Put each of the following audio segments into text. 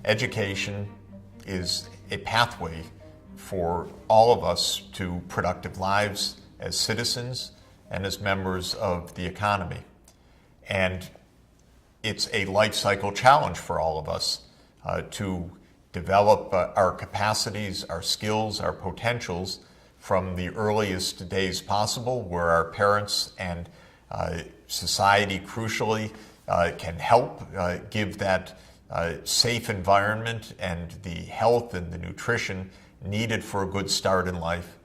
Education is a pathway for all of us to productive lives as citizens and as members of the economy. And it's a life cycle challenge for all of us to develop our capacities, our skills, our potentials from the earliest days possible, where our parents and society crucially can help give that safe environment and the health and the nutrition needed for a good start in life,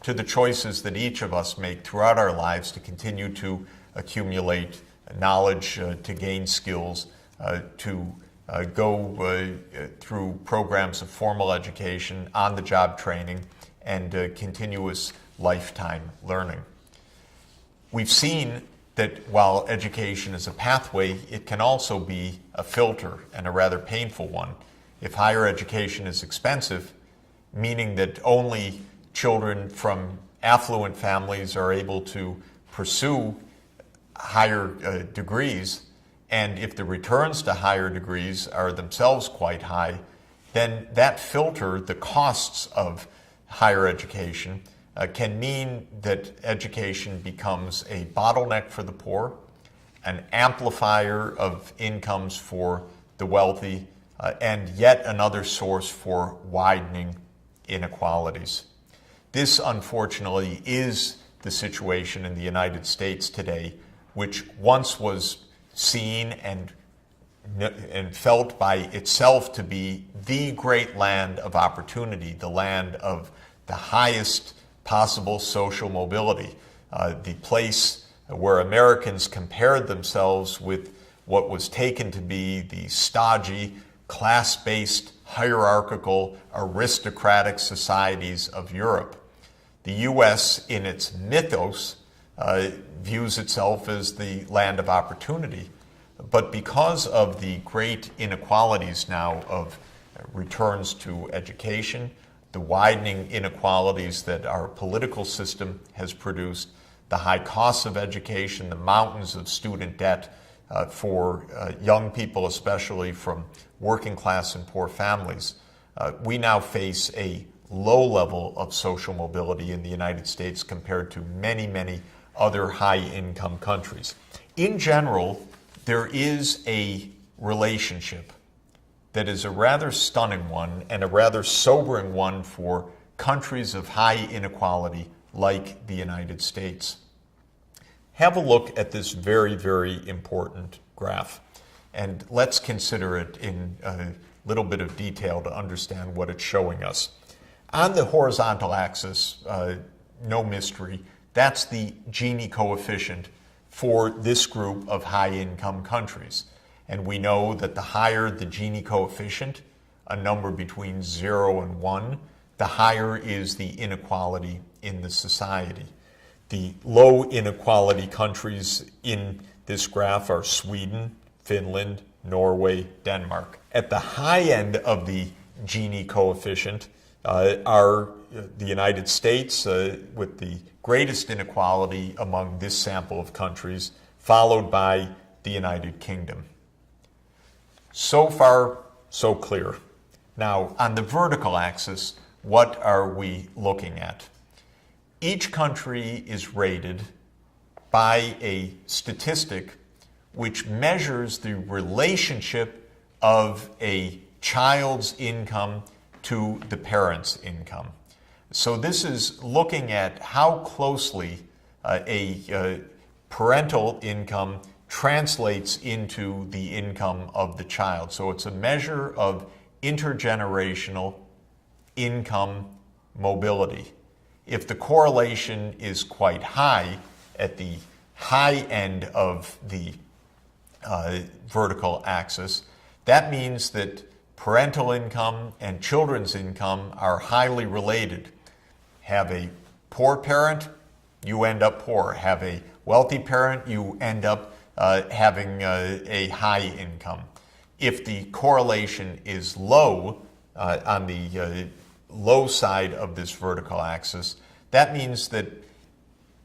to the choices that each of us make throughout our lives to continue to accumulate knowledge, to gain skills, to go through programs of formal education, on-the-job training, and continuous lifetime learning. We've seen that while education is a pathway, it can also be a filter, and a rather painful one. If higher education is expensive, meaning that only children from affluent families are able to pursue higher degrees, and if the returns to higher degrees are themselves quite high, then that filter, the costs of higher education, can mean that education becomes a bottleneck for the poor, an amplifier of incomes for the wealthy, and yet another source for widening inequalities. This, unfortunately, is the situation in the United States today, which once was seen and felt by itself to be the great land of opportunity, the land of the highest possible social mobility, the place where Americans compared themselves with what was taken to be the stodgy, class-based, hierarchical, aristocratic societies of Europe. The U.S., in its mythos, views itself as the land of opportunity. But because of the great inequalities now of returns to education, the widening inequalities that our political system has produced, the high costs of education, the mountains of student debt for young people, especially from working class and poor families, we now face a low level of social mobility in the United States compared to many, many other high-income countries. In general, there is a relationship that is a rather stunning one and a rather sobering one for countries of high inequality like the United States. Have a look at this very, very important graph, and let's consider it in a little bit of detail to understand what it's showing us. On the horizontal axis, no mystery, that's the Gini coefficient for this group of high-income countries. And we know that the higher the Gini coefficient, a number between 0 and 1, the higher is the inequality in the society. The low inequality countries in this graph are Sweden, Finland, Norway, Denmark. At the high end of the Gini coefficient are the United States with the greatest inequality among this sample of countries, followed by the United Kingdom. So far, so clear. Now, on the vertical axis, what are we looking at? Each country is rated by a statistic which measures the relationship of a child's income to the parent's income. So this is looking at how closely a parental income translates into the income of the child. So it's a measure of intergenerational income mobility. If the correlation is quite high at the high end of the vertical axis, that means that parental income and children's income are highly related. Have a poor parent, you end up poor. Have a wealthy parent, you end up having a high income. If the correlation is low, on the low side of this vertical axis, that means that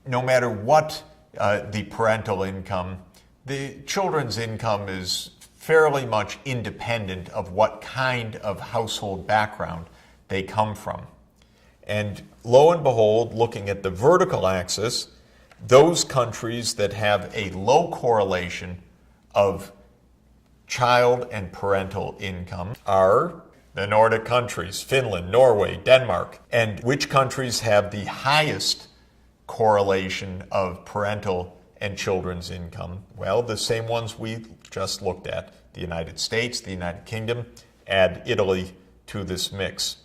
no matter what the parental income, the children's income is fairly much independent of what kind of household background they come from. And lo and behold, looking at the vertical axis, those countries that have a low correlation of child and parental income are the Nordic countries, Finland, Norway, Denmark. And which countries have the highest correlation of parental and children's income? Well, the same ones we just looked at, the United States, the United Kingdom. Add Italy to this mix.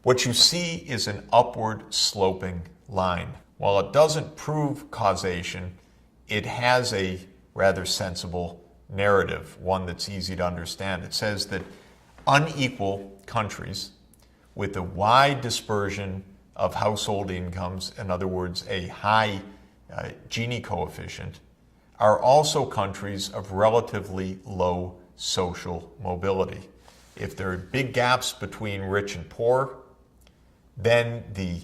What you see is an upward sloping line. While it doesn't prove causation, it has a rather sensible narrative, one that's easy to understand. It says that unequal countries with a wide dispersion of household incomes, in other words, a high Gini coefficient, are also countries of relatively low social mobility. If there are big gaps between rich and poor, then the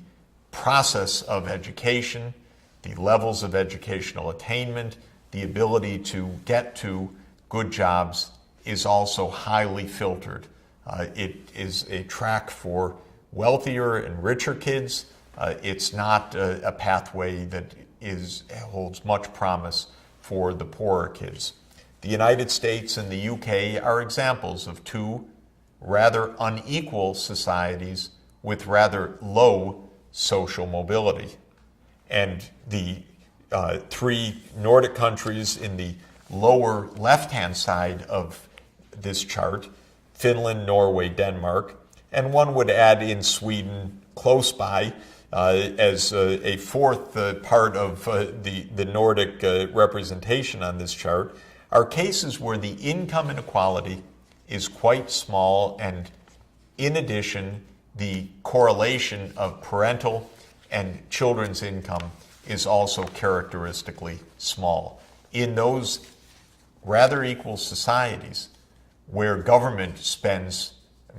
process of education, the levels of educational attainment, the ability to get to good jobs is also highly filtered. It is a track for wealthier and richer kids. It's not a pathway that holds much promise for the poorer kids. The United States and the UK are examples of two rather unequal societies with rather low social mobility. And the three Nordic countries in the lower left-hand side of this chart, Finland, Norway, Denmark, and one would add in Sweden close by as a fourth part of the Nordic representation on this chart, are cases where the income inequality is quite small, and in addition, the correlation of parental and children's income is also characteristically small. In those rather equal societies where government spends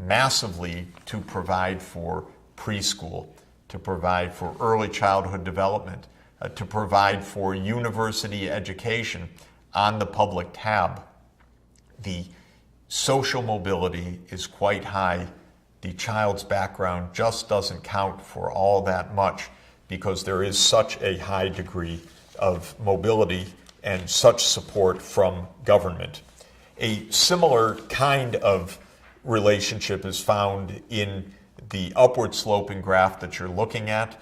massively to provide for preschool, to provide for early childhood development, to provide for university education on the public tab, the social mobility is quite high. The child's background just doesn't count for all that much because there is such a high degree of mobility and such support from government. A similar kind of relationship is found in the upward sloping graph that you're looking at.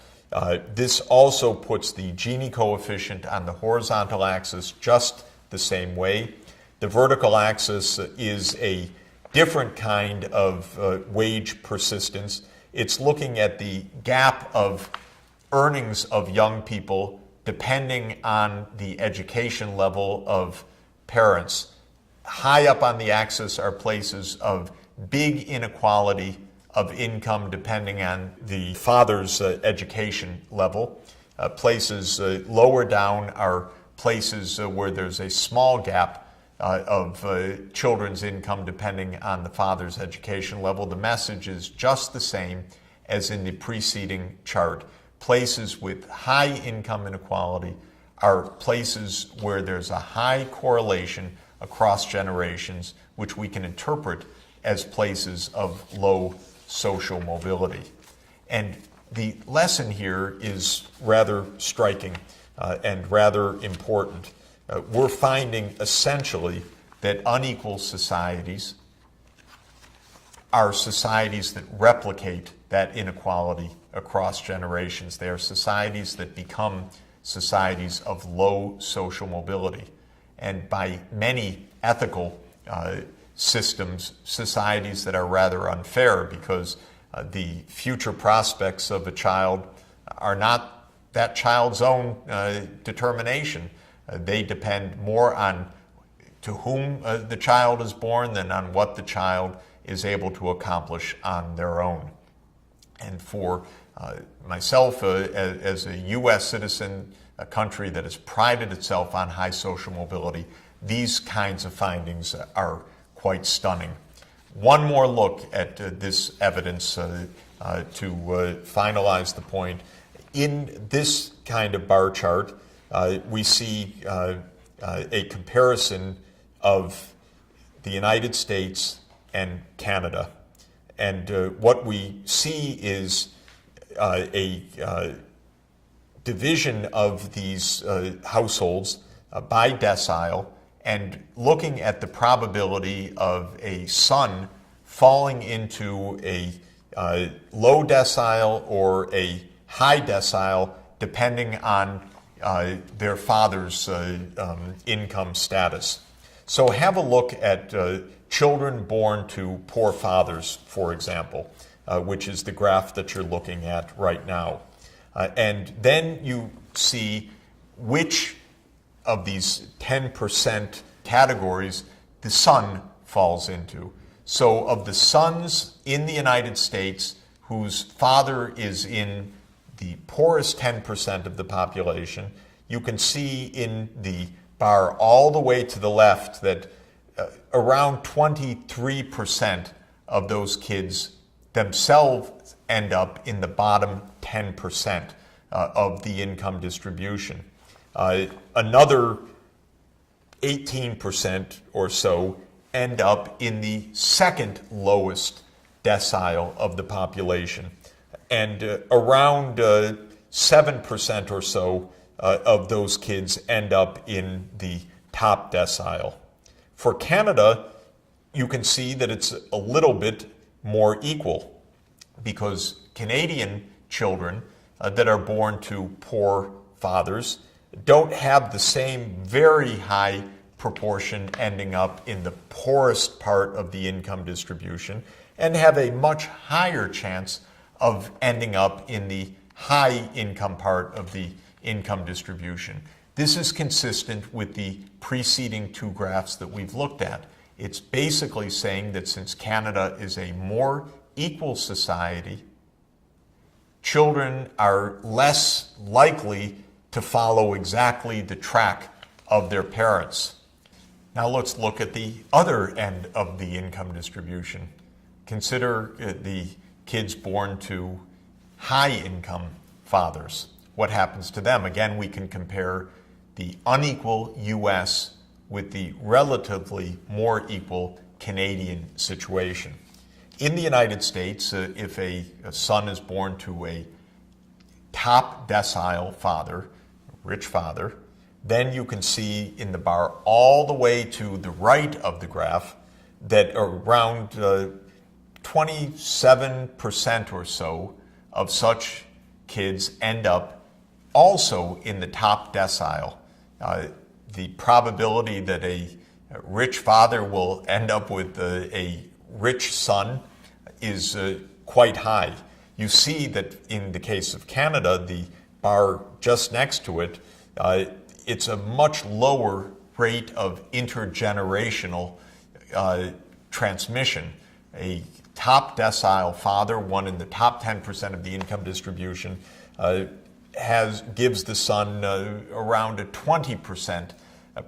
This also puts the Gini coefficient on the horizontal axis just the same way. The vertical axis is a different kind of wage persistence. It's looking at the gap of earnings of young people depending on the education level of parents. High up on the axis are places of big inequality of income depending on the father's education level. Places lower down are places where there's a small gap of children's income depending on the father's education level. The message is just the same as in the preceding chart. Places with high income inequality are places where there's a high correlation across generations, which we can interpret as places of low social mobility. And the lesson here is rather striking and rather important. We're finding essentially that unequal societies are societies that replicate that inequality across generations. They are societies that become societies of low social mobility. And by many ethical systems, societies that are rather unfair because the future prospects of a child are not that child's own determination. They depend more on to whom the child is born than on what the child is able to accomplish on their own. And for myself, as a U.S. citizen, a country that has prided itself on high social mobility, these kinds of findings are quite stunning. One more look at this evidence to finalize the point. In this kind of bar chart, we see a comparison of the United States and Canada. And what we see is a division of these households by decile, and looking at the probability of a son falling into a low decile or a high decile, depending on their father's income status. So have a look at children born to poor fathers, for example, which is the graph that you're looking at right now. And then you see which of these 10% categories the son falls into. So of the sons in the United States whose father is in the poorest 10% of the population, you can see in the bar all the way to the left that around 23% of those kids themselves end up in the bottom 10% of the income distribution. Another 18% or so end up in the second lowest decile of the population. And around 7% or so of those kids end up in the top decile. For Canada, you can see that it's a little bit more equal, because Canadian children that are born to poor fathers don't have the same very high proportion ending up in the poorest part of the income distribution, and have a much higher chance of ending up in the high income part of the income distribution. This is consistent with the preceding two graphs that we've looked at. It's basically saying that since Canada is a more equal society, children are less likely to follow exactly the track of their parents. Now let's look at the other end of the income distribution. Consider the kids born to high income fathers. What happens to them? Again, we can compare the unequal U.S. with the relatively more equal Canadian situation. In the United States, if a son is born to a top decile father, rich father, then you can see in the bar all the way to the right of the graph that around 27% or so of such kids end up also in the top decile. The probability that a rich father will end up with a rich son is quite high. You see that in the case of Canada, the bar just next to it, it's a much lower rate of intergenerational transmission. A top decile father, one in the top 10% of the income distribution, gives the son around a 20%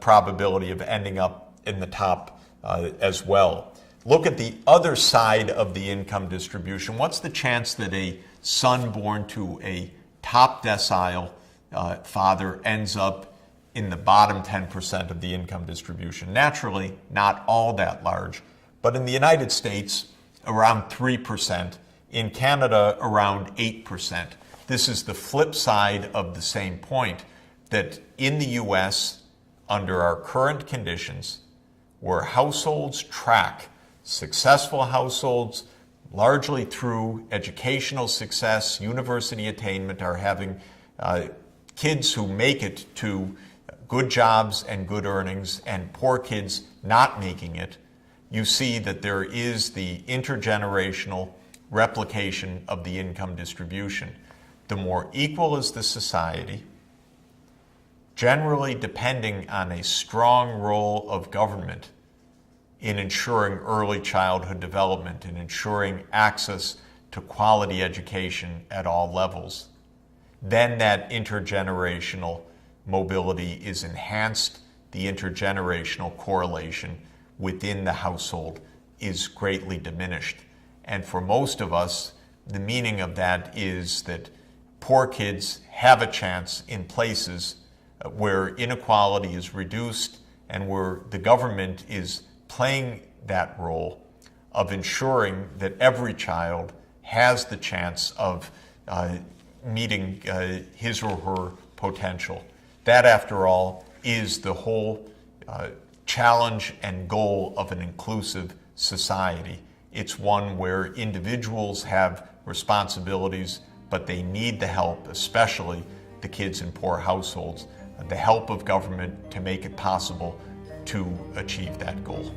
probability of ending up in the top as well. Look at the other side of the income distribution. What's the chance that a son born to a top decile father ends up in the bottom 10% of the income distribution? Naturally, not all that large, but in the United States, around 3%. In Canada, around 8%. This is the flip side of the same point, that in the U.S., under our current conditions, where households track successful households, largely through educational success, university attainment, are having kids who make it to good jobs and good earnings, and poor kids not making it, you see that there is the intergenerational replication of the income distribution. The more equal is the society, generally depending on a strong role of government in ensuring early childhood development and ensuring access to quality education at all levels, then that intergenerational mobility is enhanced. The intergenerational correlation within the household is greatly diminished. And for most of us, the meaning of that is that poor kids have a chance in places where inequality is reduced and where the government is playing that role of ensuring that every child has the chance of meeting his or her potential. That, after all, is the whole challenge and goal of an inclusive society. It's one where individuals have responsibilities, but they need the help, especially the kids in poor households, the help of government to make it possible to achieve that goal.